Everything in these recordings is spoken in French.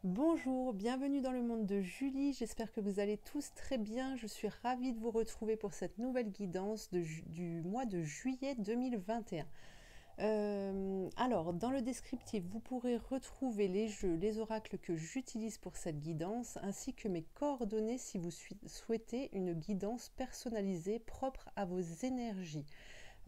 Bonjour, bienvenue dans le monde de Julie, j'espère que vous allez tous très bien, je suis ravie de vous retrouver pour cette nouvelle guidance du mois de juillet 2021. Alors, dans le descriptif, vous pourrez retrouver les jeux, les oracles que j'utilise pour cette guidance, ainsi que mes coordonnées si vous souhaitez une guidance personnalisée propre à vos énergies.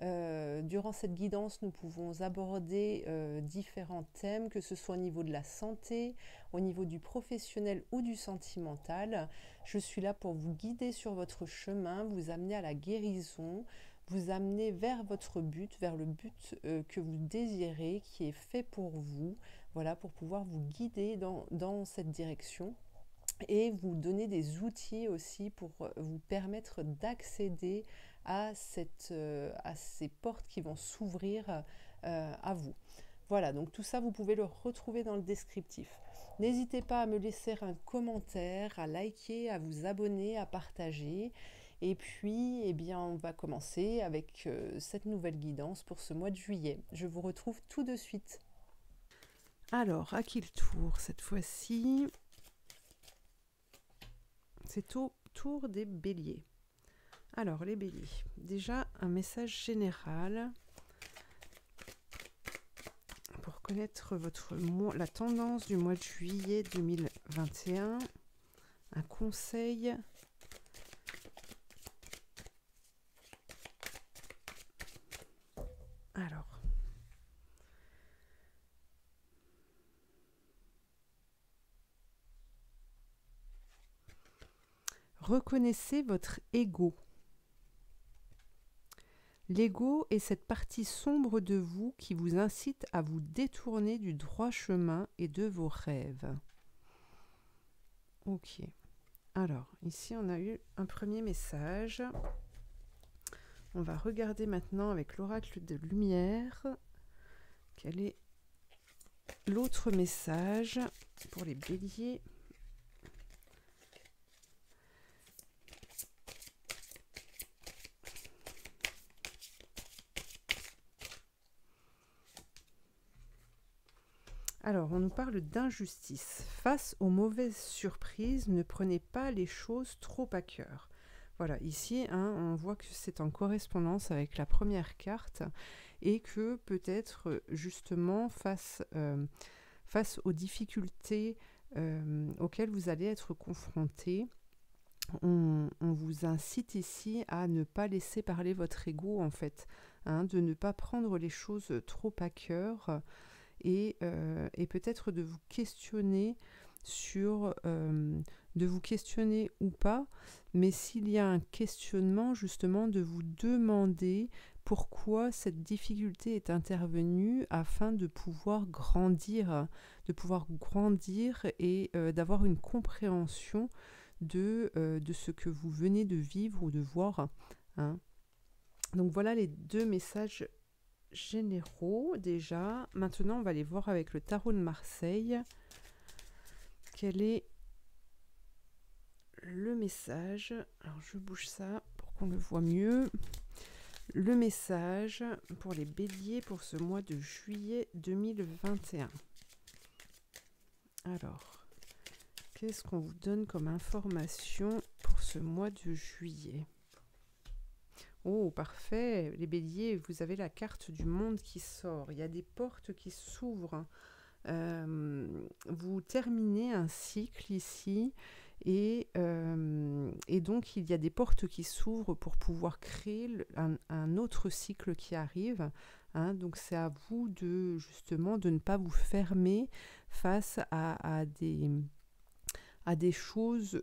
Durant cette guidance, nous pouvons aborder différents thèmes, que ce soit au niveau de la santé, au niveau du professionnel ou du sentimental. Je suis là pour vous guider sur votre chemin, vous amener à la guérison, vous amener vers votre but, vers le but que vous désirez, qui est fait pour vous, voilà, pour pouvoir vous guider dans cette direction et vous donner des outils aussi pour vous permettre d'accéder à ces portes qui vont s'ouvrir à vous. Voilà, donc tout ça, vous pouvez le retrouver dans le descriptif. N'hésitez pas à me laisser un commentaire, à liker, à vous abonner, à partager. Et puis, eh bien, on va commencer avec cette nouvelle guidance pour ce mois de juillet. Je vous retrouve tout de suite. Alors, à qui le tour cette fois-ci? C'est au tour des béliers. Alors, les béliers, déjà un message général pour connaître la tendance du mois de juillet 2021. Un conseil. Alors, reconnaissez votre ego. L'ego est cette partie sombre de vous qui vous incite à vous détourner du droit chemin et de vos rêves. Ok. Alors, ici, on a eu un premier message. On va regarder maintenant avec l'oracle de lumière quel est l'autre message pour les béliers. Alors, on nous parle d'injustice. Face aux mauvaises surprises, ne prenez pas les choses trop à cœur. Voilà, ici, on voit que c'est en correspondance avec la première carte et que peut-être justement face aux difficultés auxquelles vous allez être confrontés, on vous incite ici à ne pas laisser parler votre ego en fait, de ne pas prendre les choses trop à cœur et peut-être de vous questionner de vous questionner ou pas, mais s'il y a un questionnement, justement, de vous demander pourquoi cette difficulté est intervenue afin de pouvoir grandir et d'avoir une compréhension de ce que vous venez de vivre ou de voir. Donc voilà les deux messages généraux déjà. Maintenant, on va les voir avec le tarot de Marseille. Quel est le message? Alors, je bouge ça pour qu'on le voit mieux. Le message pour les béliers pour ce mois de juillet 2021. Alors, qu'est-ce qu'on vous donne comme information pour ce mois de juillet? Oh, parfait. Les béliers, vous avez la carte du monde qui sort. Il y a des portes qui s'ouvrent. Vous terminez un cycle ici et donc il y a des portes qui s'ouvrent pour pouvoir créer un autre cycle qui arrive. Donc c'est à vous justement de ne pas vous fermer face à des choses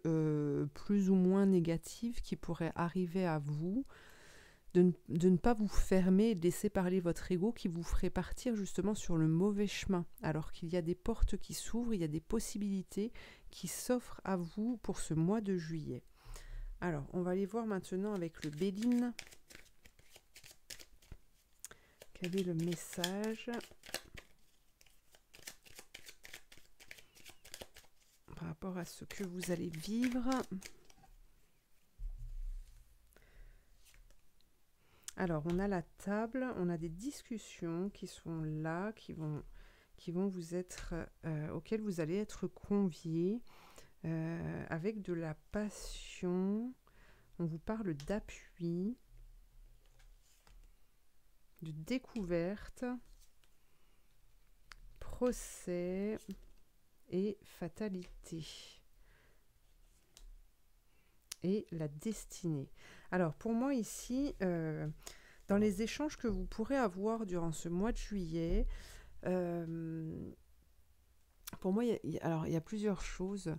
plus ou moins négatives qui pourraient arriver à vous. De ne pas vous fermer et de laisser parler votre ego qui vous ferait partir justement sur le mauvais chemin, alors qu'il y a des portes qui s'ouvrent, il y a des possibilités qui s'offrent à vous pour ce mois de juillet. Alors, on va aller voir maintenant avec le Béline. Quel est le message par rapport à ce que vous allez vivre? Alors, on a la table, on a des discussions qui sont là, qui qui vont vous être, auxquels vous allez être conviés, avec de la passion. On vous parle d'appui, de découverte, procès et fatalité. Et la destinée. Alors pour moi ici, dans les échanges que vous pourrez avoir durant ce mois de juillet, pour moi, il y a plusieurs choses.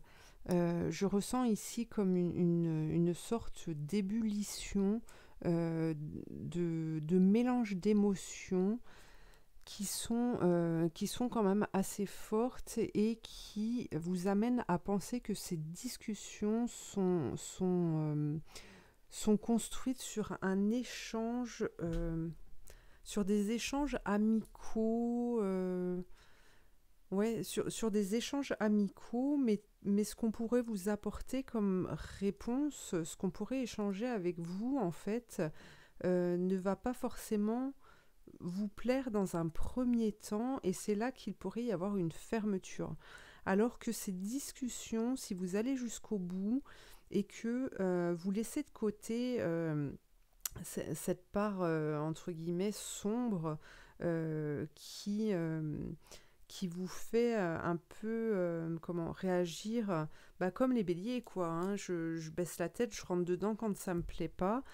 Je ressens ici comme une sorte d'ébullition, de mélange d'émotions qui sont quand même assez fortes et qui vous amènent à penser que ces discussions sont construites sur un échange, sur des échanges amicaux, ouais, sur des échanges amicaux, mais ce qu'on pourrait vous apporter comme réponse, ce qu'on pourrait échanger avec vous, en fait, ne va pas forcément vous plaire dans un premier temps, et c'est là qu'il pourrait y avoir une fermeture. Alors que ces discussions, si vous allez jusqu'au bout et que vous laissez de côté cette part, entre guillemets, sombre, qui vous fait un peu réagir, comme les béliers, quoi, hein. Je baisse la tête, je rentre dedans quand ça me plaît pas.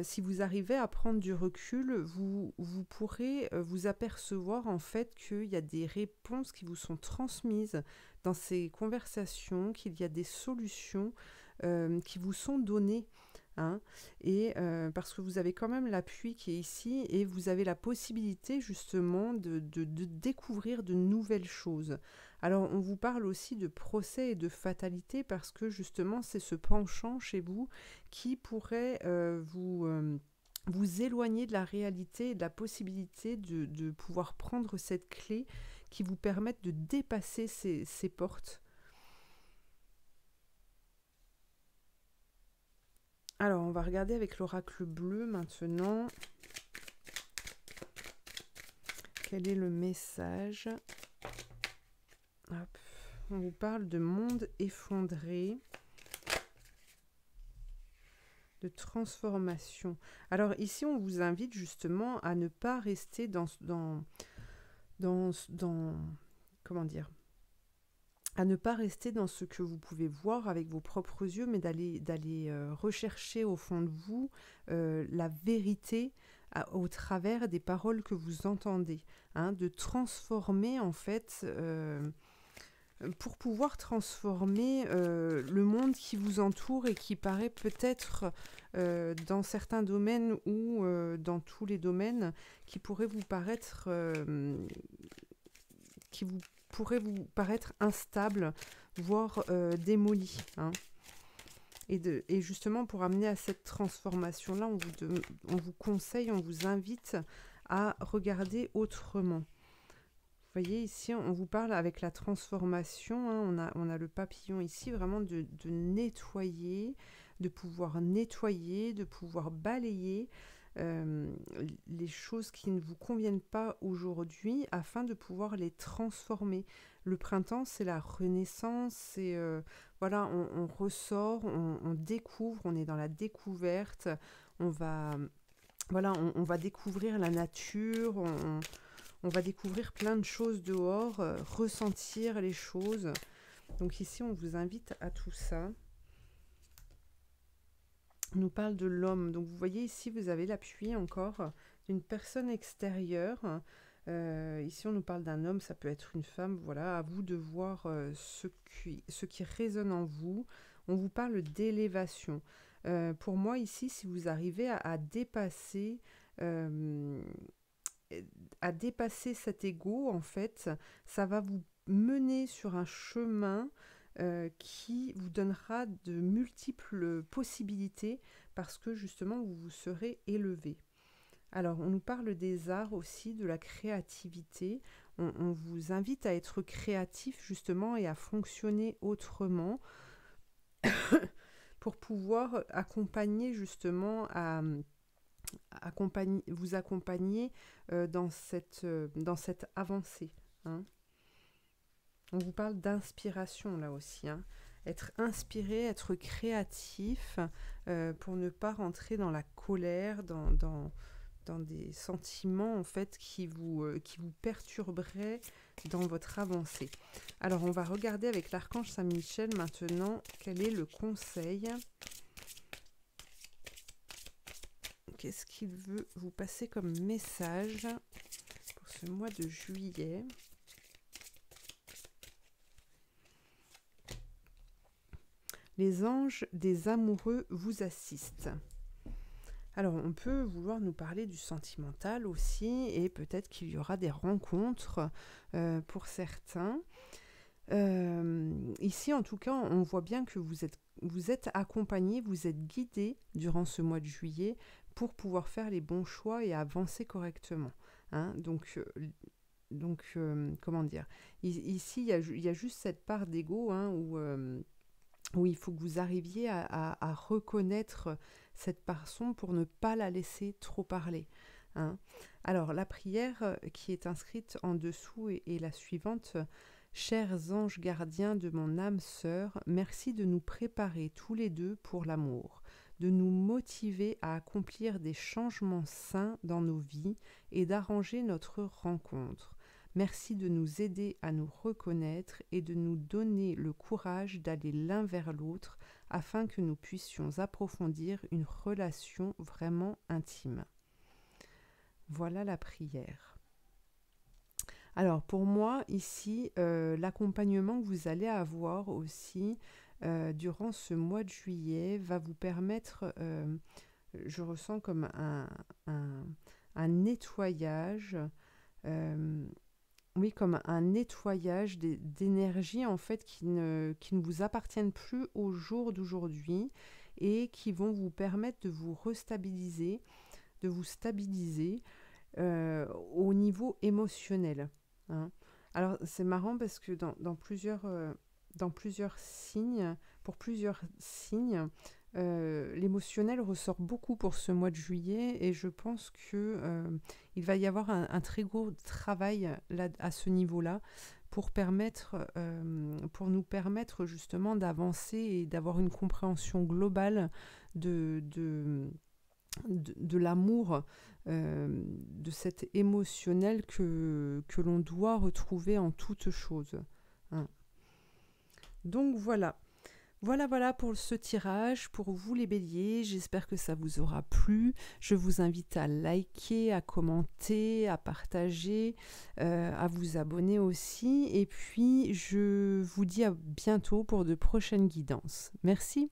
Si vous arrivez à prendre du recul, vous pourrez vous apercevoir en fait qu'il y a des réponses qui vous sont transmises dans ces conversations, qu'il y a des solutions qui vous sont données. Hein, et parce que vous avez quand même l'appui qui est ici et vous avez la possibilité justement de découvrir de nouvelles choses. Alors on vous parle aussi de procès et de fatalité parce que justement c'est ce penchant chez vous qui pourrait vous éloigner de la réalité et de la possibilité de pouvoir prendre cette clé qui vous permette de dépasser ces portes. Alors, on va regarder avec l'oracle bleu maintenant. Quel est le message? Hop. On vous parle de monde effondré, de transformation. Alors ici, on vous invite justement à ne pas rester dans comment dire, à ne pas rester dans ce que vous pouvez voir avec vos propres yeux, mais d'aller rechercher au fond de vous la vérité au travers des paroles que vous entendez, hein, de transformer en fait, pour pouvoir transformer le monde qui vous entoure et qui paraît peut-être dans certains domaines ou dans tous les domaines qui pourraient vous paraître instable, voire démoli. Hein. Et justement, pour amener à cette transformation-là, on vous conseille, on vous invite à regarder autrement. Vous voyez, ici, on vous parle avec la transformation. Hein, on a le papillon ici, vraiment de nettoyer, de pouvoir balayer les choses qui ne vous conviennent pas aujourd'hui afin de pouvoir les transformer. Le printemps, c'est la renaissance, c'est voilà, on ressort, on découvre, on est dans la découverte, on va découvrir la nature, on va découvrir plein de choses dehors, ressentir les choses. Donc ici, on vous invite à tout ça. On nous parle de l'homme. Donc vous voyez ici, vous avez l'appui encore d'une personne extérieure. Ici, on nous parle d'un homme, ça peut être une femme. Voilà, à vous de voir ce qui résonne en vous. On vous parle d'élévation. Pour moi, ici, si vous arrivez à dépasser cet ego, en fait, ça va vous mener sur un chemin qui vous donnera de multiples possibilités parce que justement vous vous serez élevé. Alors on nous parle des arts aussi, de la créativité. On vous invite à être créatif justement et à fonctionner autrement pour pouvoir accompagner justement vous accompagner dans cette avancée. Hein. On vous parle d'inspiration là aussi, hein. Être inspiré, être créatif pour ne pas rentrer dans la colère, dans des sentiments en fait qui vous perturberaient dans votre avancée. Alors on va regarder avec l'archange Saint-Michel maintenant quel est le conseil. Qu'est-ce qu'il veut vous passer comme message pour ce mois de juillet? Les anges des amoureux vous assistent. Alors, on peut vouloir nous parler du sentimental aussi, et peut-être qu'il y aura des rencontres pour certains. Ici, en tout cas, on voit bien que vous êtes accompagné, vous êtes guidé durant ce mois de juillet pour pouvoir faire les bons choix et avancer correctement. Hein. Donc, comment dire, ici, il y a juste cette part d'ego hein, où il faut que vous arriviez à reconnaître cette part sombre pour ne pas la laisser trop parler. Hein. Alors, la prière qui est inscrite en dessous est la suivante. Chers anges gardiens de mon âme sœur, merci de nous préparer tous les deux pour l'amour, de nous motiver à accomplir des changements sains dans nos vies et d'arranger notre rencontre. Merci de nous aider à nous reconnaître et de nous donner le courage d'aller l'un vers l'autre afin que nous puissions approfondir une relation vraiment intime. Voilà la prière. Alors pour moi, ici, l'accompagnement que vous allez avoir aussi durant ce mois de juillet va vous permettre, je ressens comme un nettoyage, oui, comme un nettoyage d'énergie en fait qui ne vous appartiennent plus au jour d'aujourd'hui et qui vont vous permettre de vous restabiliser, de vous stabiliser au niveau émotionnel. Hein. Alors c'est marrant parce que dans plusieurs signes, pour plusieurs signes, l'émotionnel ressort beaucoup pour ce mois de juillet et je pense que il va y avoir un très gros travail là, à ce niveau-là pour nous permettre justement d'avancer et d'avoir une compréhension globale de l'amour, de cet émotionnel que l'on doit retrouver en toute chose. Hein. Donc voilà. Voilà pour ce tirage, pour vous les béliers, j'espère que ça vous aura plu. Je vous invite à liker, à commenter, à partager, à vous abonner aussi. Et puis, je vous dis à bientôt pour de prochaines guidances. Merci.